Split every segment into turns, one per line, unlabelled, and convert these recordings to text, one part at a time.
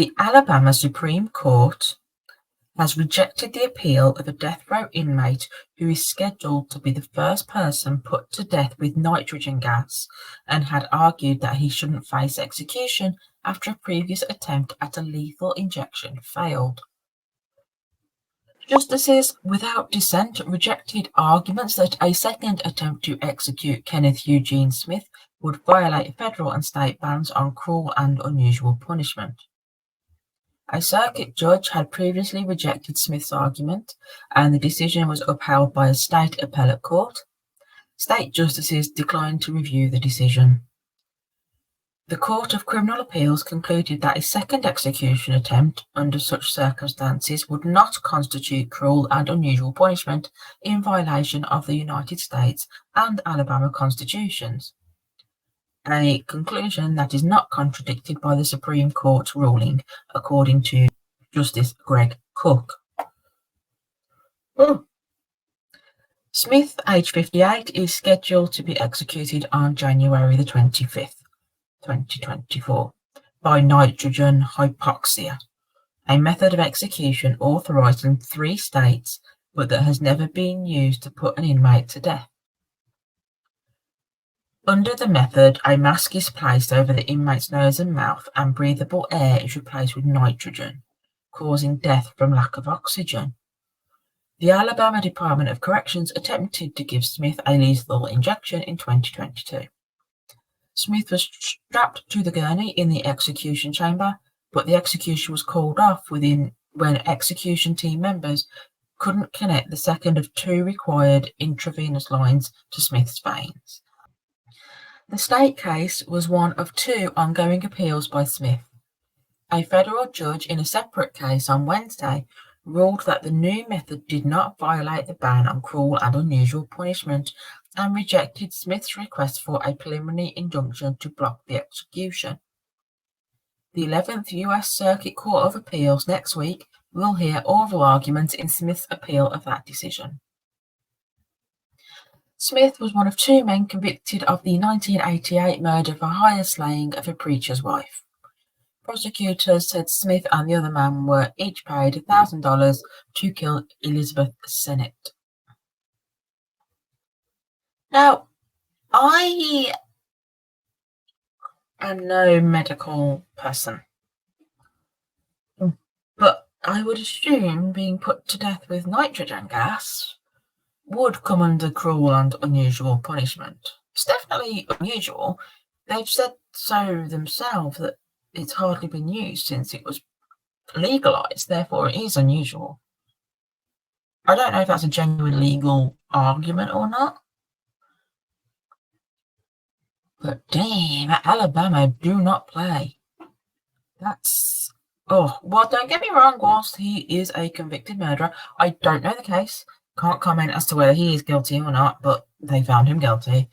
The Alabama Supreme Court has rejected the appeal of a death row inmate who is scheduled to be the first person put to death with nitrogen gas, and had argued that he shouldn't face execution after a previous attempt at a lethal injection failed. Justices without dissent rejected arguments that a second attempt to execute Kenneth Eugene Smith would violate federal and state bans on cruel and unusual punishment. A circuit judge had previously rejected Smith's argument, and the decision was upheld by a state appellate court. State justices declined to review the decision. The Court of Criminal Appeals concluded that a second execution attempt under such circumstances would not constitute cruel and unusual punishment in violation of the United States and Alabama constitutions, a conclusion that is not contradicted by the Supreme Court's ruling, according to Justice Greg Cook. Smith, age 58, is scheduled to be executed on January the 25th, 2024, by nitrogen hypoxia, a method of execution authorized in 3 states, but that has never been used to put an inmate to death. Under the method, a mask is placed over the inmate's nose and mouth, and breathable air is replaced with nitrogen, causing death from lack of oxygen. The Alabama Department of Corrections attempted to give Smith a lethal injection in 2022. Smith was strapped to the gurney in the execution chamber, but the execution was called off when execution team members couldn't connect the second of 2 required intravenous lines to Smith's veins. The state case was one of 2 ongoing appeals by Smith. A federal judge in a separate case on Wednesday ruled that the new method did not violate the ban on cruel and unusual punishment, and rejected Smith's request for a preliminary injunction to block the execution. The 11th U.S. Circuit Court of Appeals next week will hear oral arguments in Smith's appeal of that decision. Smith was one of 2 men convicted of the 1988 murder for hire slaying of a preacher's wife. Prosecutors said Smith and the other man were each paid $1,000 to kill Elizabeth Sennett. Now, I am no medical person, but I would assume being put to death with nitrogen gas would come under cruel and unusual punishment. It's definitely unusual. They've said so themselves that it's hardly been used since it was legalized, therefore it is unusual. I don't know if that's a genuine legal argument or not. But damn, Alabama do not play. Well, don't get me wrong, whilst he is a convicted murderer, I don't know the case. Can't comment as to whether he is guilty or not, but they found him guilty.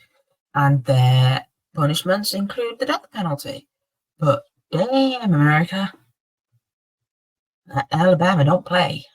And their punishments include the death penalty. But damn, America. Alabama don't play.